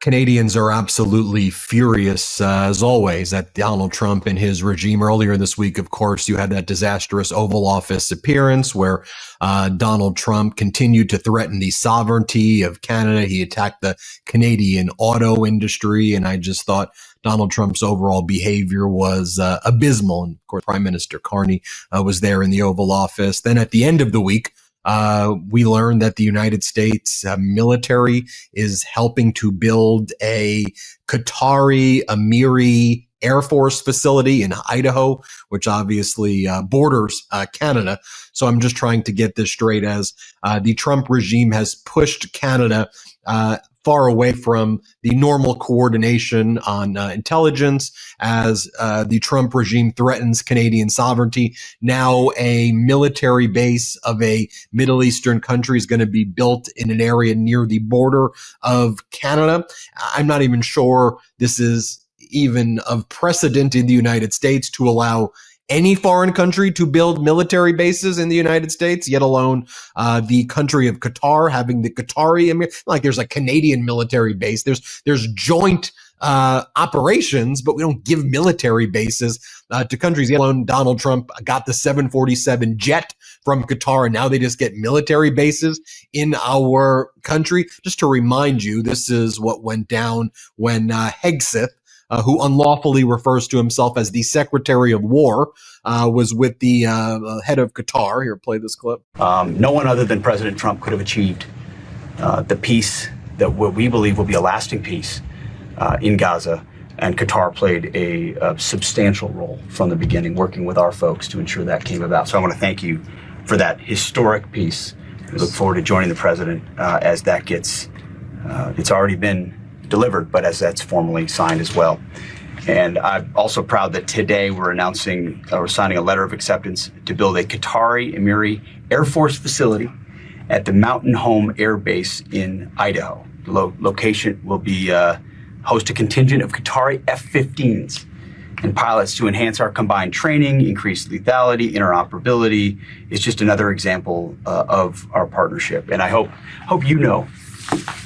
Canadians are absolutely furious, as always, at Donald Trump and his regime. Earlier this week, of course, you had that disastrous Oval Office appearance where Donald Trump continued to threaten the sovereignty of Canada. He attacked the Canadian auto industry, and I just thought Donald Trump's overall behavior was abysmal. And of course, Prime Minister Carney was there in the Oval Office. Then at the end of the week, we learned that the United States military is helping to build a Qatari Emiri Air Force facility in Idaho, which obviously borders Canada. So I'm just trying to get this straight, as the Trump regime has pushed Canada far away from the normal coordination on intelligence, as the Trump regime threatens Canadian sovereignty. Now a military base of a Middle Eastern country is going to be built in an area near the border of Canada. I'm not even sure this is even of precedent in the United States to allow any foreign country to build military bases in the United States, yet alone the country of Qatar having the Qatari Emir. Like there's a Canadian military base. There's joint operations, but we don't give military bases to countries. Yet alone Donald Trump got the 747 jet from Qatar, and now they just get military bases in our country. Just to remind you, this is what went down when Hegseth, who unlawfully refers to himself as the Secretary of War, was with the head of Qatar. Here, play this clip. No one other than President Trump could have achieved the peace that we believe will be a lasting peace in Gaza. And Qatar played a substantial role from the beginning, working with our folks to ensure that came about. So I want to thank you for that historic peace. We look forward to joining the president as that gets, it's already been delivered, but as that's formally signed as well. And I'm also proud that today we're signing a letter of acceptance to build a Qatari Emiri Air Force facility at the Mountain Home Air Base in Idaho. The location will be host a contingent of Qatari F-15s and pilots to enhance our combined training, increase lethality, interoperability. It's just another example of our partnership. And I hope you know,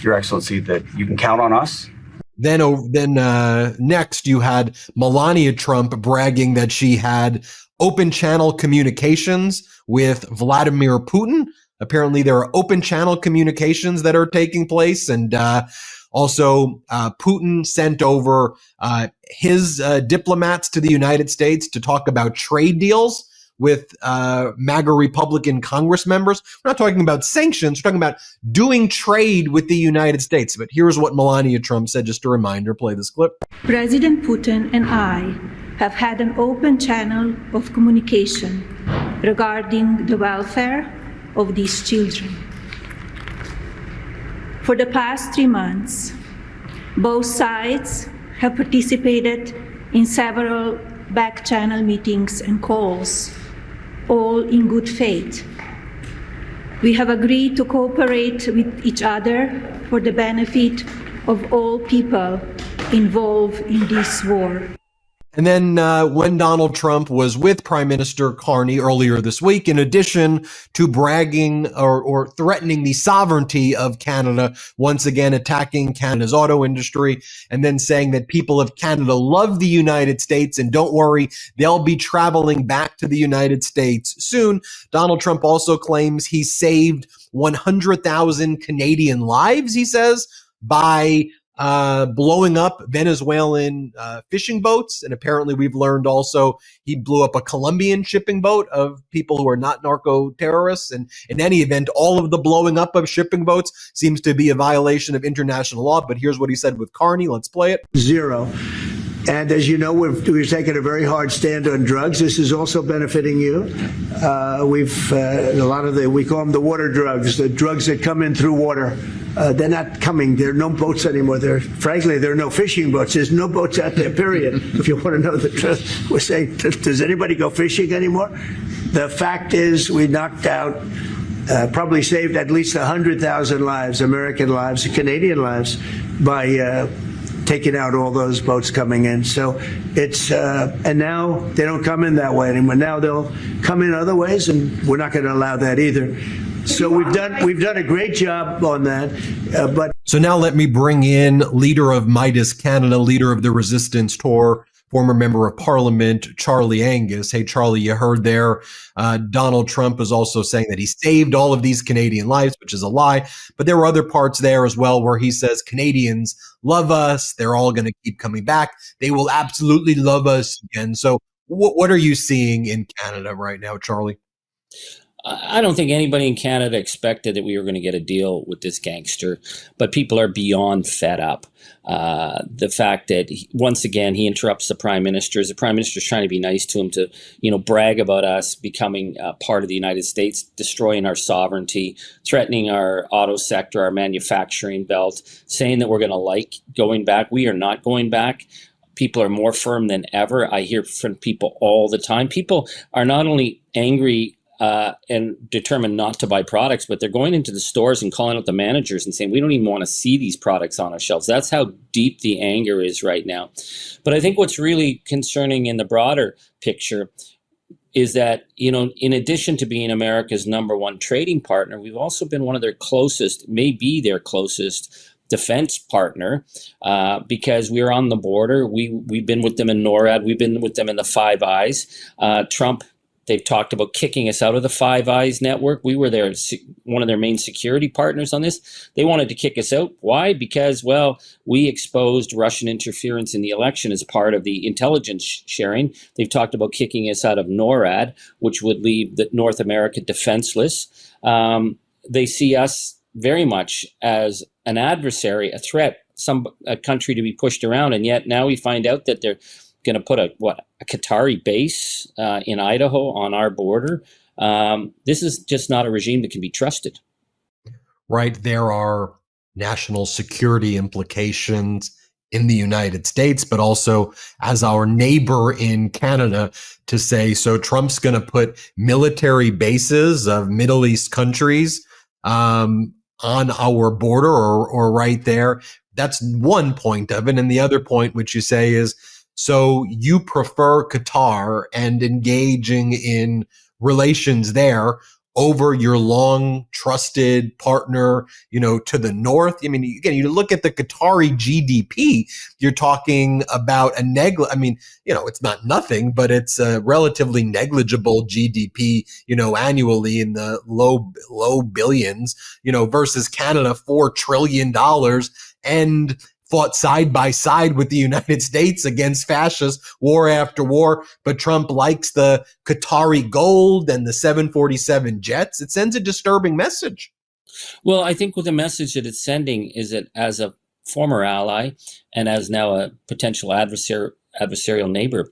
Your Excellency, that you can count on us. Then next, you had Melania Trump bragging that she had open channel communications with Vladimir Putin. Apparently, there are open channel communications that are taking place. And also, Putin sent over his diplomats to the United States to talk about trade deals with MAGA Republican Congress members. We're not talking about sanctions. We're talking about doing trade with the United States. But here's what Melania Trump said, just a reminder. Play this clip. President Putin and I have had an open channel of communication regarding the welfare of these children. For the past 3 months, both sides have participated in several back-channel meetings and calls, all in good faith. We have agreed to cooperate with each other for the benefit of all people involved in this war. And then when Donald Trump was with Prime Minister Carney earlier this week, in addition to bragging or threatening the sovereignty of Canada, once again attacking Canada's auto industry, and then saying that people of Canada love the United States and don't worry, they'll be traveling back to the United States soon, Donald Trump also claims he saved 100,000 Canadian lives, he says, by blowing up Venezuelan fishing boats. And apparently we've learned also he blew up a Colombian shipping boat of people who are not narco-terrorists. And in any event, all of the blowing up of shipping boats seems to be a violation of international law. But here's what he said with Carney. Let's play it. Zero. And as you know, we've taken a very hard stand on drugs. This is also benefiting you. A lot of we call them the water drugs, the drugs that come in through water. They're not coming. There are no boats anymore. Frankly, there are no fishing boats. There's no boats out there, period. If you want to know the truth, we're saying, does anybody go fishing anymore? The fact is we knocked out, probably saved at least 100,000 lives, American lives, Canadian lives, by taking out all those boats coming in. So it's, and now they don't come in that way anymore. Now they'll come in other ways, and we're not going to allow that either. So we've done a great job on that, but So now let me bring in leader of Meidas Canada, leader of the Resistance Tour, former member of Parliament, Charlie Angus. Hey, Charlie, you heard there. Donald Trump is also saying that he saved all of these Canadian lives, which is a lie. But there were other parts there as well where he says Canadians love us. They're all going to keep coming back. They will absolutely love us again. So what are you seeing in Canada right now, Charlie? I don't think anybody in Canada expected that we were going to get a deal with this gangster, but people are beyond fed up. The fact that once again he interrupts the prime minister. The prime minister is trying to be nice to him to, brag about us becoming part of the United States, destroying our sovereignty, threatening our auto sector, our manufacturing belt, saying that we're going to like going back. We are not going back. People are more firm than ever. I hear from people all the time. People are not only angry and determined not to buy products, but they're going into the stores and calling out the managers and saying, we don't even want to see these products on our shelves. That's how deep the anger is right now. But I think what's really concerning in the broader picture is that, in addition to being America's #1 trading partner, we've also been one of their closest, maybe their closest defense partner, because we're on the border. We've been with them in NORAD. We've been with them in the Five Eyes. Trump, they've talked about kicking us out of the Five Eyes network. We were one of their main security partners on this. They wanted to kick us out. Why? Because, we exposed Russian interference in the election as part of the intelligence sharing. They've talked about kicking us out of NORAD, which would leave North America defenseless. They see us very much as an adversary, a threat, a country to be pushed around. And yet now we find out that they're going to put a Qatari base in Idaho on our border. This is just not a regime that can be trusted. Right. There are national security implications in the United States, but also as our neighbor in Canada to say, so Trump's going to put military bases of Middle East countries on our border or right there. That's one point of it. And the other point, which you say is, so you prefer Qatar and engaging in relations there over your long trusted partner, to the north. I mean, again, you look at the Qatari GDP, you're talking about it's not nothing, but it's a relatively negligible GDP, annually in the low billions, versus Canada, $4 trillion and fought side by side with the United States against fascists war after war. But Trump likes the Qatari gold and the 747 jets. It sends a disturbing message. Well, I think what the message that it's sending is that as a former ally and as now a potential adversarial neighbor,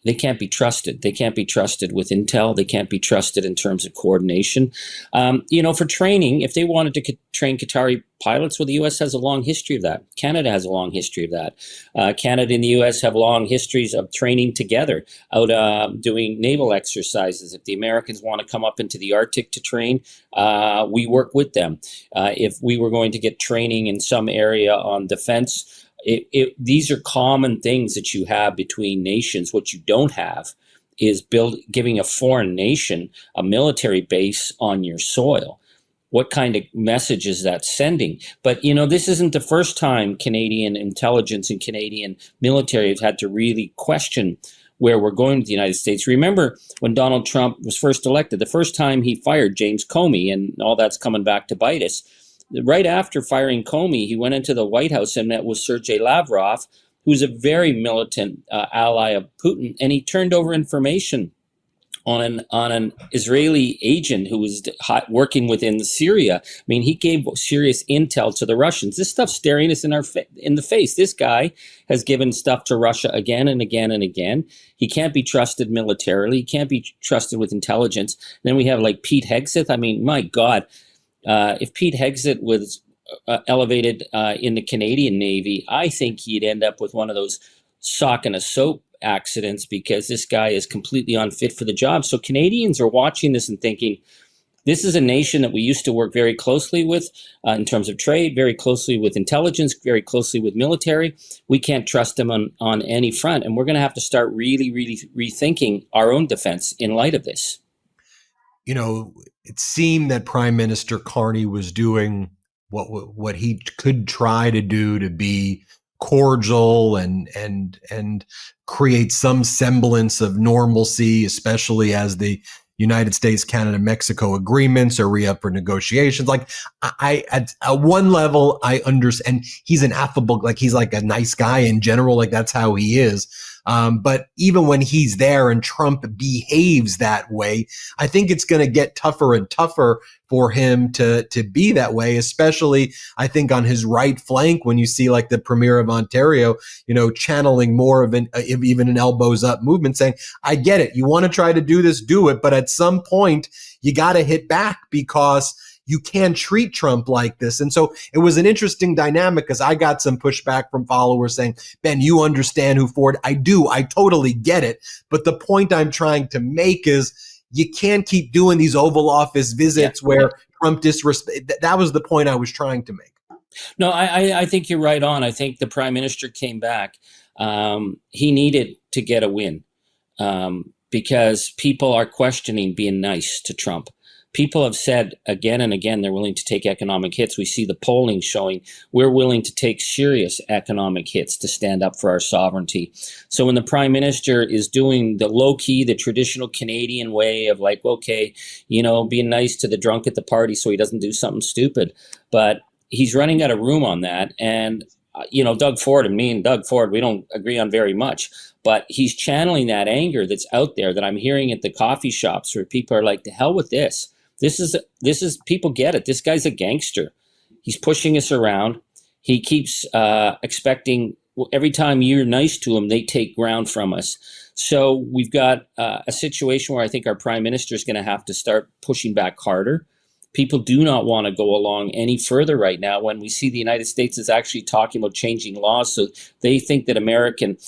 they can't be trusted. They can't be trusted with intel. They can't be trusted in terms of coordination. For training, if they wanted to train Qatari pilots, well, the U.S. has a long history of that. Canada has a long history of that. Canada and the U.S. have long histories of training together, out doing naval exercises. If the Americans want to come up into the Arctic to train, we work with them. If we were going to get training in some area on defense, these are common things that you have between nations. What you don't have is giving a foreign nation a military base on your soil. What kind of message is that sending? But, this isn't the first time Canadian intelligence and Canadian military have had to really question where we're going with the United States. Remember when Donald Trump was first elected, the first time he fired James Comey, and all that's coming back to bite us. Right after firing Comey, he went into the White House and met with Sergei Lavrov, who's a very militant ally of Putin, and he turned over information on an Israeli agent who was working within Syria. I mean, he gave serious intel to the Russians. This stuff's staring us in the face. This guy has given stuff to Russia again and again and again. He can't be trusted militarily. He can't be trusted with intelligence. Then we have like Pete Hegseth. I mean, my God. If Pete Hegseth was elevated in the Canadian Navy, I think he'd end up with one of those sock and a soap accidents, because this guy is completely unfit for the job. So Canadians are watching this and thinking, this is a nation that we used to work very closely with in terms of trade, very closely with intelligence, very closely with military. We can't trust them on any front. And we're going to have to start really, really rethinking our own defense in light of this. It seemed that Prime Minister Carney was doing what he could try to do to be cordial and create some semblance of normalcy, especially as the United States, Canada, Mexico agreements are re-up for negotiations. Like I at one level, I understand he's an affable, like he's like a nice guy in general. Like that's how he is. But even when he's there and Trump behaves that way, I think it's going to get tougher and tougher for him to be that way, especially I think on his right flank when you see like the Premier of Ontario, channeling more of even an elbows up movement saying, I get it. You want to try to do this, do it. But at some point you got to hit back because you can't treat Trump like this. And so it was an interesting dynamic because I got some pushback from followers saying, Ben, you understand who Ford. I do. I totally get it. But the point I'm trying to make is you can't keep doing these Oval Office visits where Trump disrespect. That was the point I was trying to make. No, I think you're right on. I think the prime minister came back. He needed to get a win because people are questioning being nice to Trump. People have said again and again they're willing to take economic hits. We see the polling showing we're willing to take serious economic hits to stand up for our sovereignty. So when the prime minister is doing the low-key, the traditional Canadian way of like, okay, being nice to the drunk at the party so he doesn't do something stupid. But he's running out of room on that. And, Doug Ford and me and Doug Ford, we don't agree on very much. But he's channeling that anger that's out there that I'm hearing at the coffee shops where people are like, to hell with this. This is people get it. This guy's a gangster. He's pushing us around. He keeps expecting every time you're nice to him, they take ground from us. So we've got a situation where I think our prime minister is going to have to start pushing back harder. People do not want to go along any further right now when we see the United States is actually talking about changing laws. So they think that American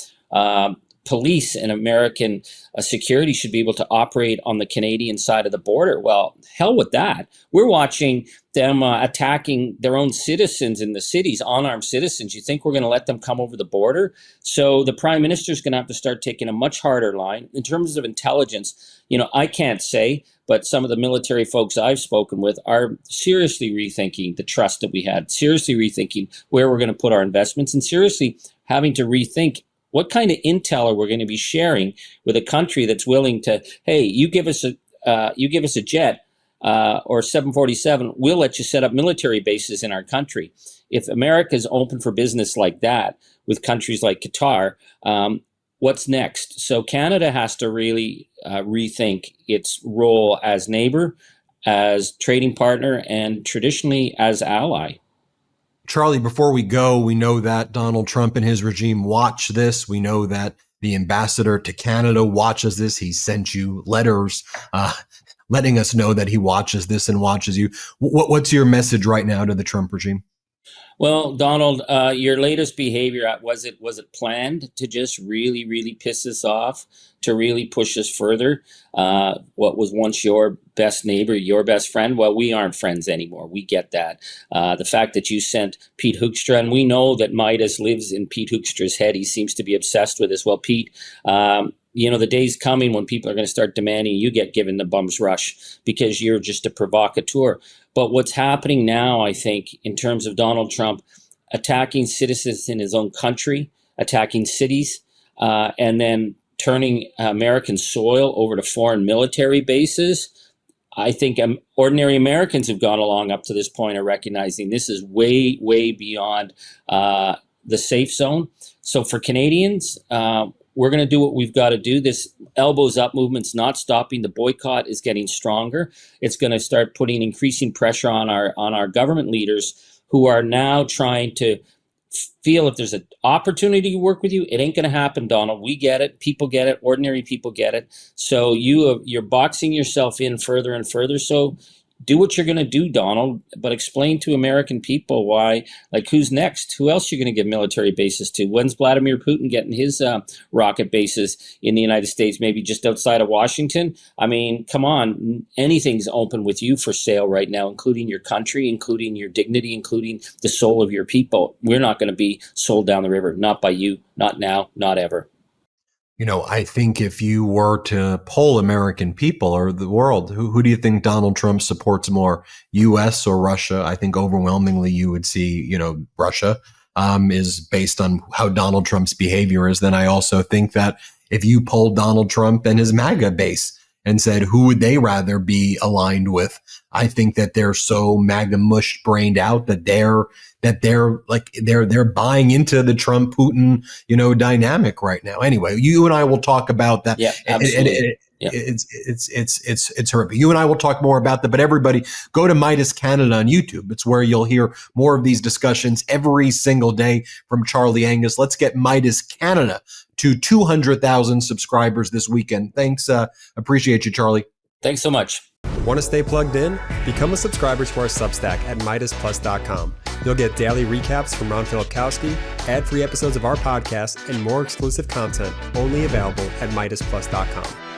police and American security should be able to operate on the Canadian side of the border. Well, hell with that. We're watching them attacking their own citizens in the cities, unarmed citizens. You think we're going to let them come over the border? So the prime minister is going to have to start taking a much harder line. In terms of intelligence, I can't say, but some of the military folks I've spoken with are seriously rethinking the trust that we had, seriously rethinking where we're going to put our investments, and seriously having to rethink what kind of intel are we going to be sharing with a country that's willing to, hey, you give us a jet or 747, we'll let you set up military bases in our country. If America is open for business like that with countries like Qatar, what's next? So Canada has to really rethink its role as neighbor, as trading partner, and traditionally as ally. Charlie, before we go, we know that Donald Trump and his regime watch this. We know that the ambassador to Canada watches this. He sent you letters letting us know that he watches this and watches you. What's your message right now to the Trump regime? Well, Donald, your latest behavior, was it planned to just really, really piss us off, to really push us further? What was once your best neighbor, your best friend? Well, we aren't friends anymore. We get that. The fact that you sent Pete Hoekstra, and we know that Meidas lives in Pete Hoekstra's head. He seems to be obsessed with this. Well, Pete, the day's coming when people are going to start demanding you get given the bum's rush because you're just a provocateur. But what's happening now, I think, in terms of Donald Trump attacking citizens in his own country, attacking cities, and then turning American soil over to foreign military bases, I think ordinary Americans have gone along up to this point of recognizing this is way, way beyond the safe zone. So for Canadians, we're going to do what we've got to do. This elbows up movement's not stopping. The boycott is getting stronger. It's going to start putting increasing pressure on our government leaders who are now trying to feel if there's an opportunity to work with you. It ain't going to happen, Donald. We get it. People get it. Ordinary people get it. So you're boxing yourself in further and further. So do what you're going to do, Donald, but explain to American people why, like, who's next? Who else you're going to give military bases to? When's Vladimir Putin getting his rocket bases in the United States, maybe just outside of Washington? I mean, come on, anything's open with you for sale right now, including your country, including your dignity, including the soul of your people. We're not going to be sold down the river, not by you, not now, not ever. I think if you were to poll American people or the world, who do you think Donald Trump supports more, U.S. or Russia? I think overwhelmingly you would see, Russia is based on how Donald Trump's behavior is. Then I also think that if you polled Donald Trump and his MAGA base and said, who would they rather be aligned with? I think that they're so MAGA mushed brained out that they're buying into the Trump Putin, dynamic right now. Anyway, you and I will talk about that. Yeah, absolutely. It's horrific. You and I will talk more about that, but everybody go to Meidas Canada on YouTube. It's where you'll hear more of these discussions every single day from Charlie Angus. Let's get Meidas Canada to 200,000 subscribers this weekend. Thanks. Appreciate you, Charlie. Thanks so much. Want to stay plugged in? Become a subscriber to our Substack at MeidasPlus.com. You'll get daily recaps from Ron Filipkowski, ad-free episodes of our podcast, and more exclusive content only available at MeidasPlus.com.